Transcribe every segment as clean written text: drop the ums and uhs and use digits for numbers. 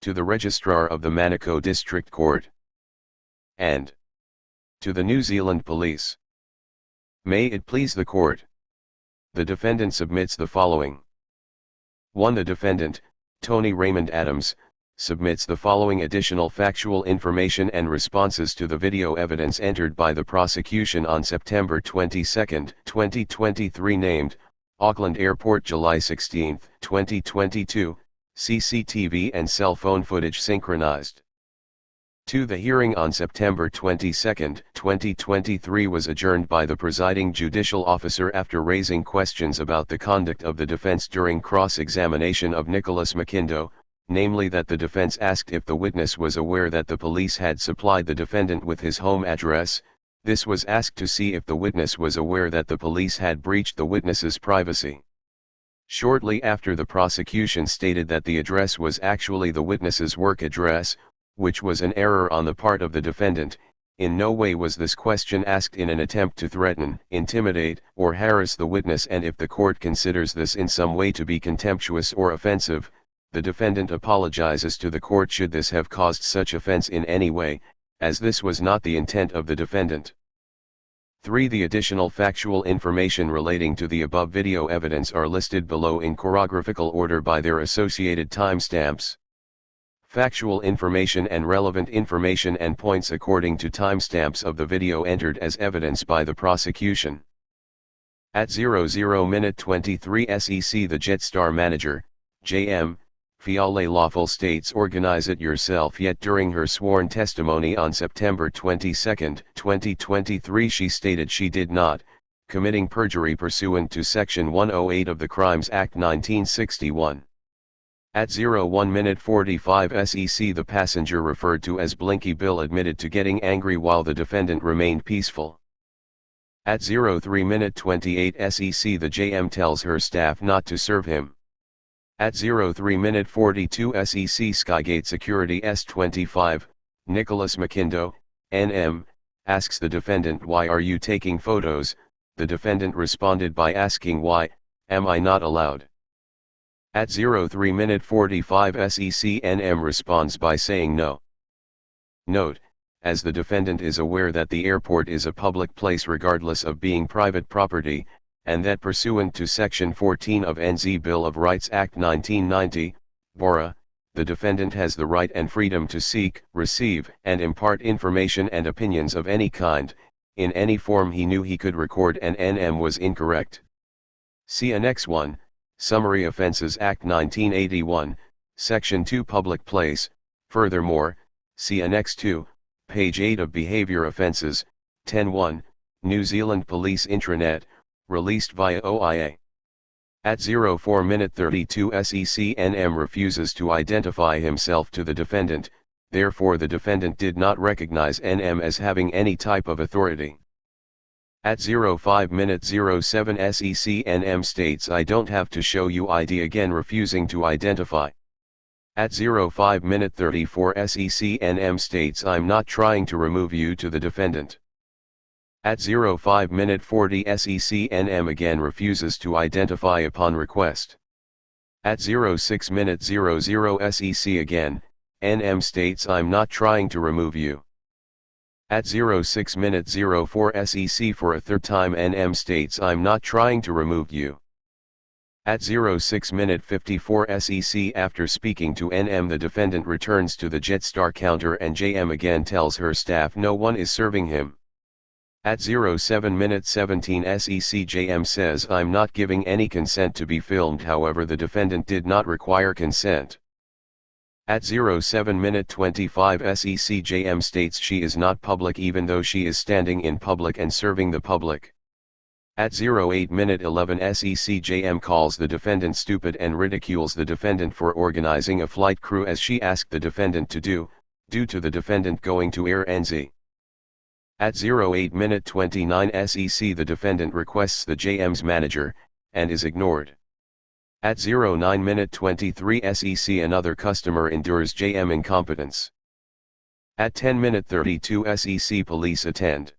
to the Registrar of the Manukau District Court, and to the New Zealand Police. May it please the Court. The defendant submits the following. 1. The defendant, Tony Raymond Adams, submits the following additional factual information and responses to the video evidence entered by the prosecution on September 22, 2023 named, Auckland Airport July 16, 2022, CCTV and cell phone footage synchronized. 2. The hearing on September 22, 2023 was adjourned by the presiding judicial officer after raising questions about the conduct of the defense during cross-examination of Nicholas Makindo, namely that the defense asked if the witness was aware that the police had supplied the defendant with his home address. This was asked to see if the witness was aware that the police had breached the witness's privacy. Shortly after, the prosecution stated that the address was actually the witness's work address, which was an error on the part of the defendant. In no way was this question asked in an attempt to threaten, intimidate, or harass the witness, and if the court considers this in some way to be contemptuous or offensive, the defendant apologizes to the court should this have caused such offense in any way, as this was not the intent of the defendant. 3. The additional factual information relating to the above video evidence are listed below in chorographical order by their associated timestamps. Factual information and relevant information and points according to timestamps of the video entered as evidence by the prosecution. At 00:23 SEC, the Jetstar manager, J.M. Fiale Lawful states organize it yourself, yet during her sworn testimony on September 22, 2023 she stated she did not, committing perjury pursuant to Section 108 of the Crimes Act 1961. At 01:45 SEC, the passenger referred to as Blinky Bill admitted to getting angry while the defendant remained peaceful. At 03:28 SEC, the JM tells her staff not to serve him. At 03:42 SEC, Skygate Security S25, Nicholas Makindo, NM, asks the defendant, "Why are you taking photos?" The defendant responded by asking, "Why, am I not allowed?" At 03:45 SEC, NM responds by saying no. Note, as the defendant is aware that the airport is a public place regardless of being private property, and that pursuant to Section 14 of NZ Bill of Rights Act 1990, BORA, the defendant has the right and freedom to seek, receive, and impart information and opinions of any kind, in any form he knew he could record, and NM was incorrect. See Annex 1, Summary Offences Act 1981, Section 2 Public Place. Furthermore, see Annex 2, page 8 of Behaviour Offences, 10.1, New Zealand Police Intranet, released via OIA. At 04:32 SEC, NM refuses to identify himself to the defendant, therefore the defendant did not recognize NM as having any type of authority. At 05:07 SEC, NM states, "I don't have to show you ID," again refusing to identify. At 05:34 SEC, NM states, "I'm not trying to remove you," to the defendant. At 05:40 SEC, NM again refuses to identify upon request. At 06:00 SEC again, NM states, "I'm not trying to remove you." At 06:04 SEC for a third time, NM states, "I'm not trying to remove you." At 06:54 SEC, after speaking to NM, the defendant returns to the Jetstar counter and JM again tells her staff no one is serving him. At 07:17 SEC, JM says, "I'm not giving any consent to be filmed," however the defendant did not require consent. At 07:25 SEC, JM states she is not public even though she is standing in public and serving the public. At 08:11 SEC, JM calls the defendant stupid and ridicules the defendant for organizing a flight crew as she asked the defendant to do, due to the defendant going to Air NZ. At 08:29 SEC, the defendant requests the JM's manager, and is ignored. At 09:23 SEC, another customer endures JM incompetence. At 10:32 SEC, police attend.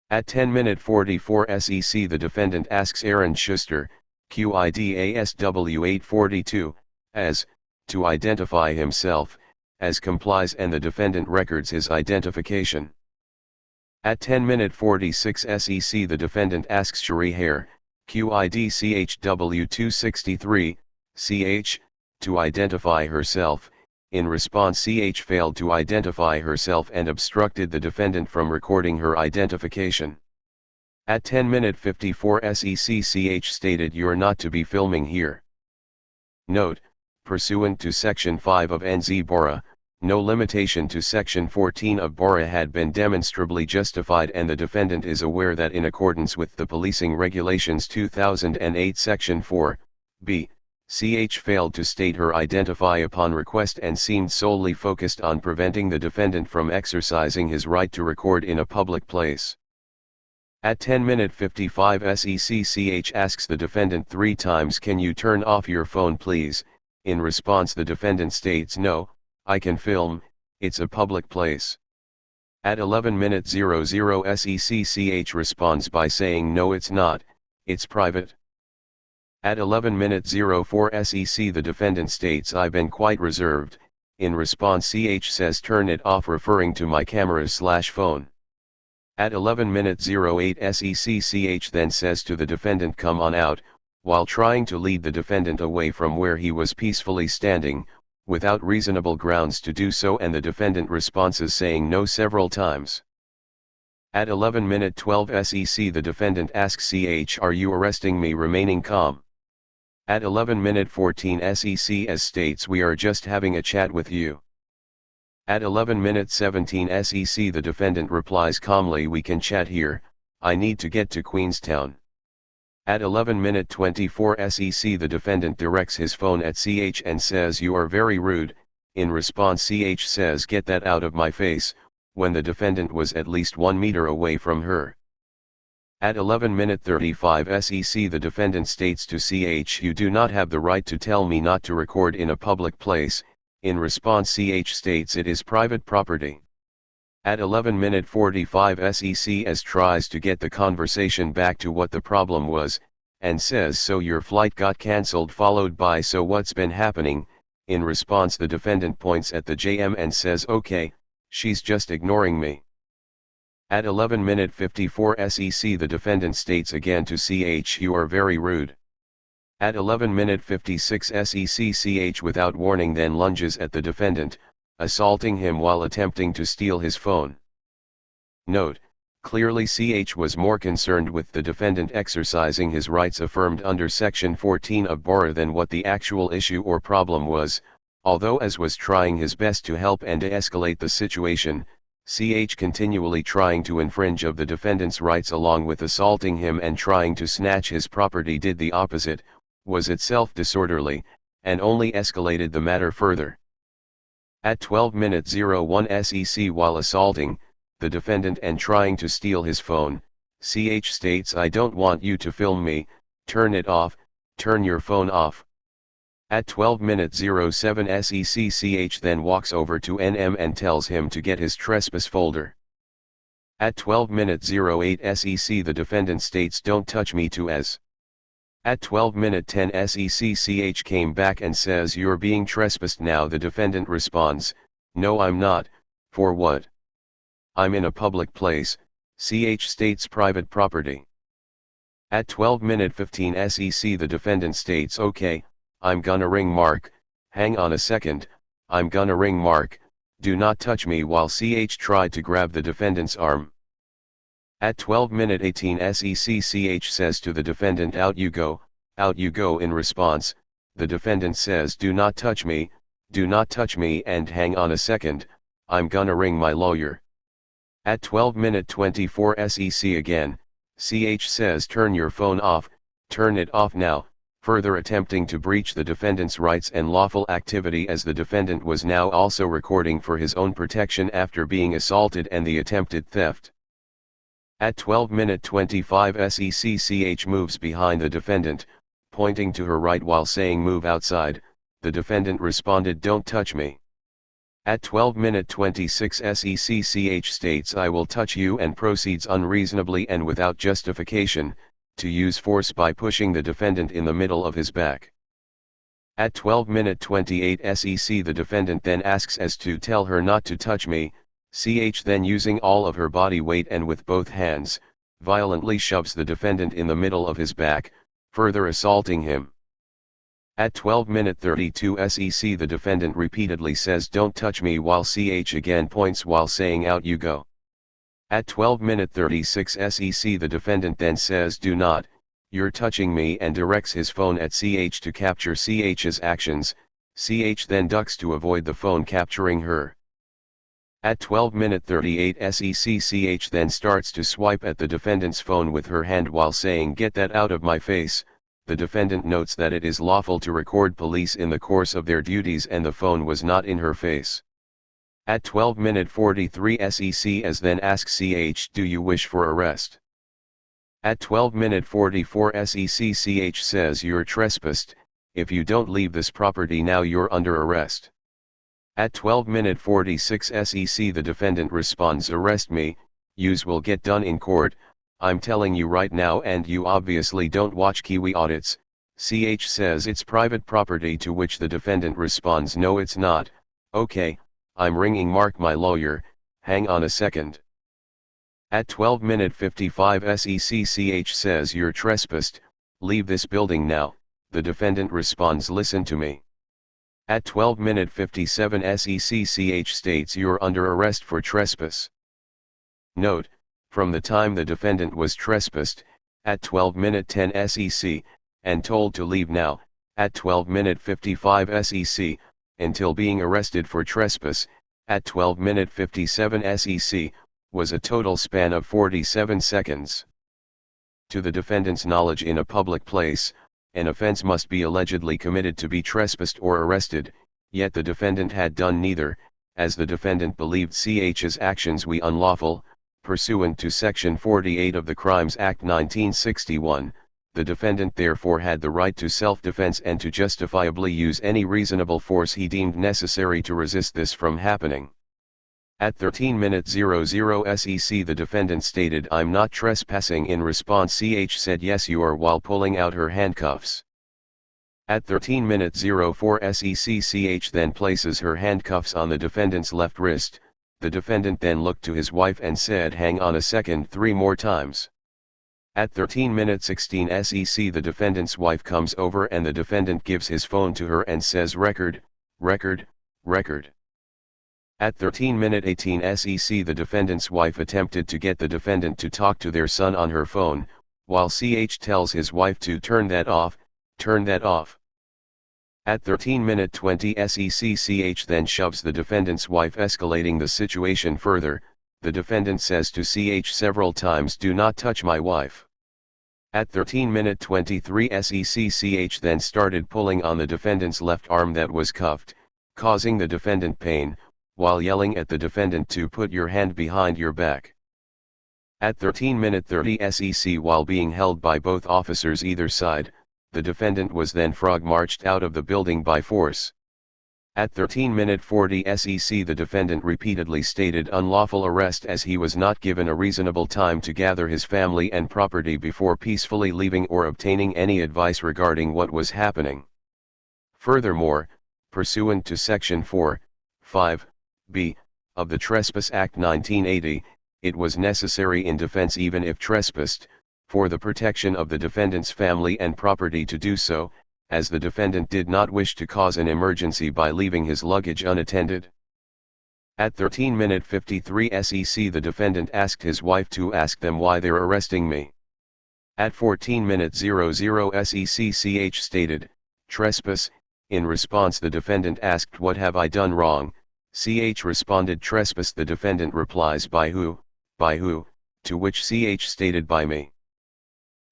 At 10:44 SEC, the defendant asks Aaron Schuster, QIDASW 842, as, to identify himself, as complies and the defendant records his identification. At 10:46 SEC the defendant asks Cherie Hare, QID CHW263, CH, to identify herself. In response CH failed to identify herself and obstructed the defendant from recording her identification. At 10:54 SEC CH stated you're not to be filming here. Note, pursuant to Section 5 of NZ BORA, no limitation to Section 14 of BORA had been demonstrably justified and the defendant is aware that in accordance with the Policing Regulations 2008 Section 4, b, CH failed to state her identify upon request and seemed solely focused on preventing the defendant from exercising his right to record in a public place. At 10:55 SEC CH asks the defendant 3 times, "Can you turn off your phone please?" In response the defendant states, "No, I can film, it's a public place." At 11:00 SEC CH responds by saying, "No it's not, it's private." At 11:04 SEC the defendant states, "I've been quite reserved." In response CH says, "Turn it off," referring to my camera/phone. At 11:08 SEC CH then says to the defendant, "Come on out," while trying to lead the defendant away from where he was peacefully standing, without reasonable grounds to do so, and the defendant responds saying no several times. At 11:12 SEC the defendant asks CH, "Are you arresting me?" remaining calm. At 11:14 SEC as states, "We are just having a chat with you." At 11:17 SEC the defendant replies calmly, "We can chat here, I need to get to Queenstown." At 11:24 SEC the defendant directs his phone at CH and says, "You are very rude." In response CH says, "Get that out of my face," when the defendant was at least 1 meter away from her. At 11:35 SEC the defendant states to CH, "You do not have the right to tell me not to record in a public place." In response CH states, "It is private property." At 11:45 SEC as tries to get the conversation back to what the problem was, and says, "So your flight got cancelled," followed by, "So what's been happening?" In response the defendant points at the JM and says, "Okay, she's just ignoring me." At 11:54 SEC the defendant states again to CH, "You are very rude." At 11:56 SEC CH without warning then lunges at the defendant, assaulting him while attempting to steal his phone. Note, clearly CH was more concerned with the defendant exercising his rights affirmed under Section 14 of BORA than what the actual issue or problem was, although as was trying his best to help and de-escalate the situation, CH continually trying to infringe of the defendant's rights along with assaulting him and trying to snatch his property did the opposite, was itself disorderly, and only escalated the matter further. At 12:01 SEC while assaulting the defendant and trying to steal his phone, CH states, "I don't want you to film me, turn it off, turn your phone off." At 12:07 SEC CH then walks over to NM and tells him to get his trespass folder. At 12:08 SEC the defendant states, "Don't touch me too as." At 12:10 SEC CH came back and says, "You're being trespassed now." The defendant responds, "No I'm not, for what? I'm in a public place." CH states, "Private property." At 12:15 SEC the defendant states, "Okay, I'm gonna ring Mark, hang on a second, I'm gonna ring Mark, do not touch me," while CH tried to grab the defendant's arm. At 12:18 SEC CH says to the defendant, out you go," in response, the defendant says, do not touch me, and hang on a second, I'm gonna ring my lawyer." At 12:24 SEC again, CH says, "Turn your phone off, turn it off now," further attempting to breach the defendant's rights and lawful activity as the defendant was now also recording for his own protection after being assaulted and the attempted theft. At 12:25 SEC CH moves behind the defendant, pointing to her right while saying, "Move outside." The defendant responded, "Don't touch me." At 12:26 SEC CH states, "I will touch you," and proceeds unreasonably and without justification, to use force by pushing the defendant in the middle of his back. At 12 minute 28 SEC the defendant then asks as to tell her not to touch me, CH then using all of her body weight and with both hands, violently shoves the defendant in the middle of his back, further assaulting him. At 12 minute 32 SEC the defendant repeatedly says don't touch me while CH again points while saying out you go. At 12 minute 36 SEC the defendant then says do not, you're touching me and directs his phone at CH to capture CH's actions, CH then ducks to avoid the phone capturing her. At 12 minute 38 SEC CH then starts to swipe at the defendant's phone with her hand while saying get that out of my face. The defendant notes that it is lawful to record police in the course of their duties and the phone was not in her face. At 12 minute 43 SEC as then asks CH do you wish for arrest? At 12 minute 44 SEC CH says you're trespassed, if you don't leave this property now you're under arrest. At 12 minute 46 SEC the defendant responds arrest me, yous will get done in court, I'm telling you right now and you obviously don't watch Kiwi audits, CH says it's private property to which the defendant responds no it's not, okay, I'm ringing Mark my lawyer, hang on a second. At 12 minute 55 SEC CH says you're trespassed, leave this building now, the defendant responds listen to me. At 12 minute 57 SEC CH states you're under arrest for trespass. Note, from the time the defendant was trespassed, at 12 minute 10 SEC, and told to leave now, at 12 minute 55 SEC, until being arrested for trespass, at 12 minute 57 SEC, was a total span of 47 seconds. To the defendant's knowledge in a public place, an offense must be allegedly committed to be trespassed or arrested, yet the defendant had done neither, as the defendant believed CH's actions were unlawful. Pursuant to Section 48 of the Crimes Act 1961, the defendant therefore had the right to self-defense and to justifiably use any reasonable force he deemed necessary to resist this from happening. At 13 minute 00 SEC the defendant stated I'm not trespassing. In response CH said yes you are while pulling out her handcuffs. At 13 minute 04 SEC CH then places her handcuffs on the defendant's left wrist. The defendant then looked to his wife and said hang on a second 3 more times. At 13 minute 16 SEC the defendant's wife comes over and the defendant gives his phone to her and says record, record, record. At 13 minute 18 SEC the defendant's wife attempted to get the defendant to talk to their son on her phone, while CH tells his wife to turn that off, turn that off. At 13 minute 20 SEC CH then shoves the defendant's wife escalating the situation further. The defendant says to CH several times do not touch my wife. At 13 minute 23 SEC CH then started pulling on the defendant's left arm that was cuffed, causing the defendant pain, while yelling at the defendant to put your hand behind your back. At 13 minute 30 SEC while being held by both officers either side, the defendant was then frog-marched out of the building by force. At 13 minute 40 SEC the defendant repeatedly stated unlawful arrest as he was not given a reasonable time to gather his family and property before peacefully leaving or obtaining any advice regarding what was happening. Furthermore, pursuant to Section 4(5)(b) of the Trespass Act 1980, it was necessary in defense even if trespassed, for the protection of the defendant's family and property to do so, as the defendant did not wish to cause an emergency by leaving his luggage unattended. At 13 minute 53 SEC the defendant asked his wife to ask them why they're arresting me. At 14 minute 00 SEC CH stated, trespass. In response the defendant asked what have I done wrong, CH responded trespass. The defendant replies by who, to which CH stated by me.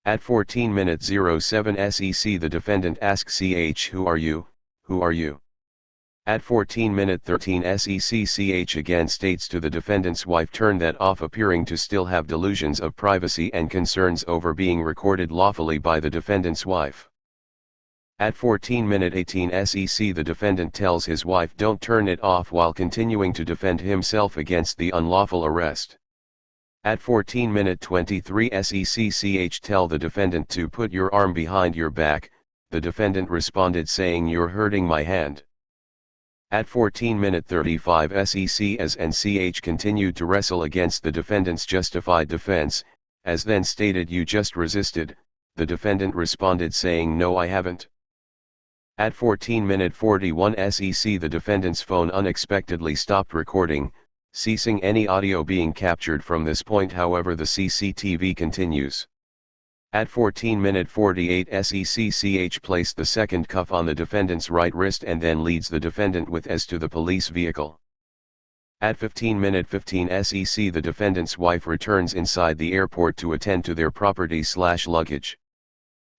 At 14 minute 07 SEC the defendant asks CH who are you? At 14 minute 13 SEC CH again states to the defendant's wife turn that off, appearing to still have delusions of privacy and concerns over being recorded lawfully by the defendant's wife. At 14 minute 18 SEC the defendant tells his wife don't turn it off while continuing to defend himself against the unlawful arrest. At 14 minute 23 SEC CH tell the defendant to put your arm behind your back. the defendant responded saying "You're hurting my hand." At 14:35 SEC as and CH continued to wrestle against the defendant's justified defense, as then stated "You just resisted," the defendant responded saying "No, I haven't." At 14:41 SEC the defendant's phone unexpectedly stopped recording, ceasing any audio being captured from this point. However, the CCTV continues. At 14:48 SEC CH placed the second cuff on the defendant's right wrist and then leads the defendant with S to the police vehicle. At 15:15 SEC the defendant's wife returns inside the airport to attend to their property/luggage.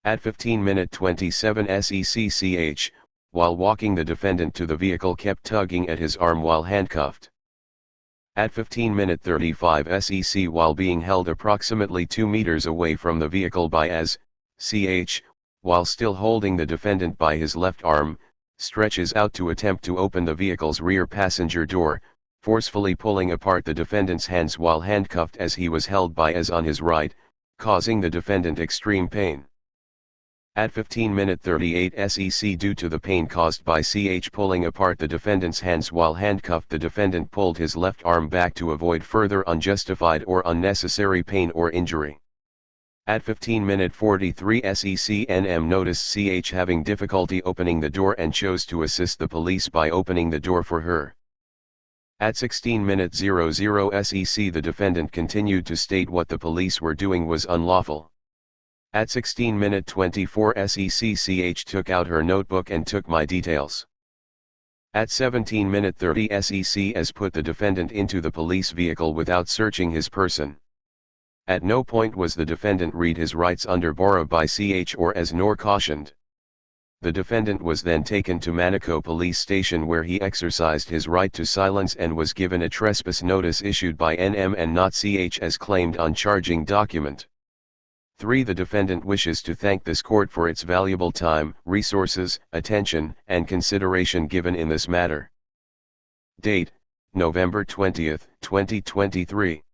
At 15:27 SEC CH, while walking the defendant to the vehicle, kept tugging at his arm while handcuffed. At 15:35 SEC, while being held approximately 2 meters away from the vehicle by as CH, while still holding the defendant by his left arm, stretches out to attempt to open the vehicle's rear passenger door, forcefully pulling apart the defendant's hands while handcuffed as he was held by as on his right, causing the defendant extreme pain. At 15:38 SEC, due to the pain caused by CH pulling apart the defendant's hands while handcuffed, the defendant pulled his left arm back to avoid further unjustified or unnecessary pain or injury. At 15:43 SEC NM noticed CH having difficulty opening the door and chose to assist the police by opening the door for her. At 16:00 SEC the defendant continued to state what the police were doing was unlawful. At 16:24 SEC CH took out her notebook and took my details. At 17:30 SEC as put the defendant into the police vehicle without searching his person. At no point was the defendant read his rights under BORA by CH or as nor cautioned. The defendant was then taken to Manukau police station where he exercised his right to silence and was given a trespass notice issued by NM and not CH as claimed on charging document. 3. The defendant wishes to thank this court for its valuable time, resources, attention, and consideration given in this matter. Date: November 20, 2023.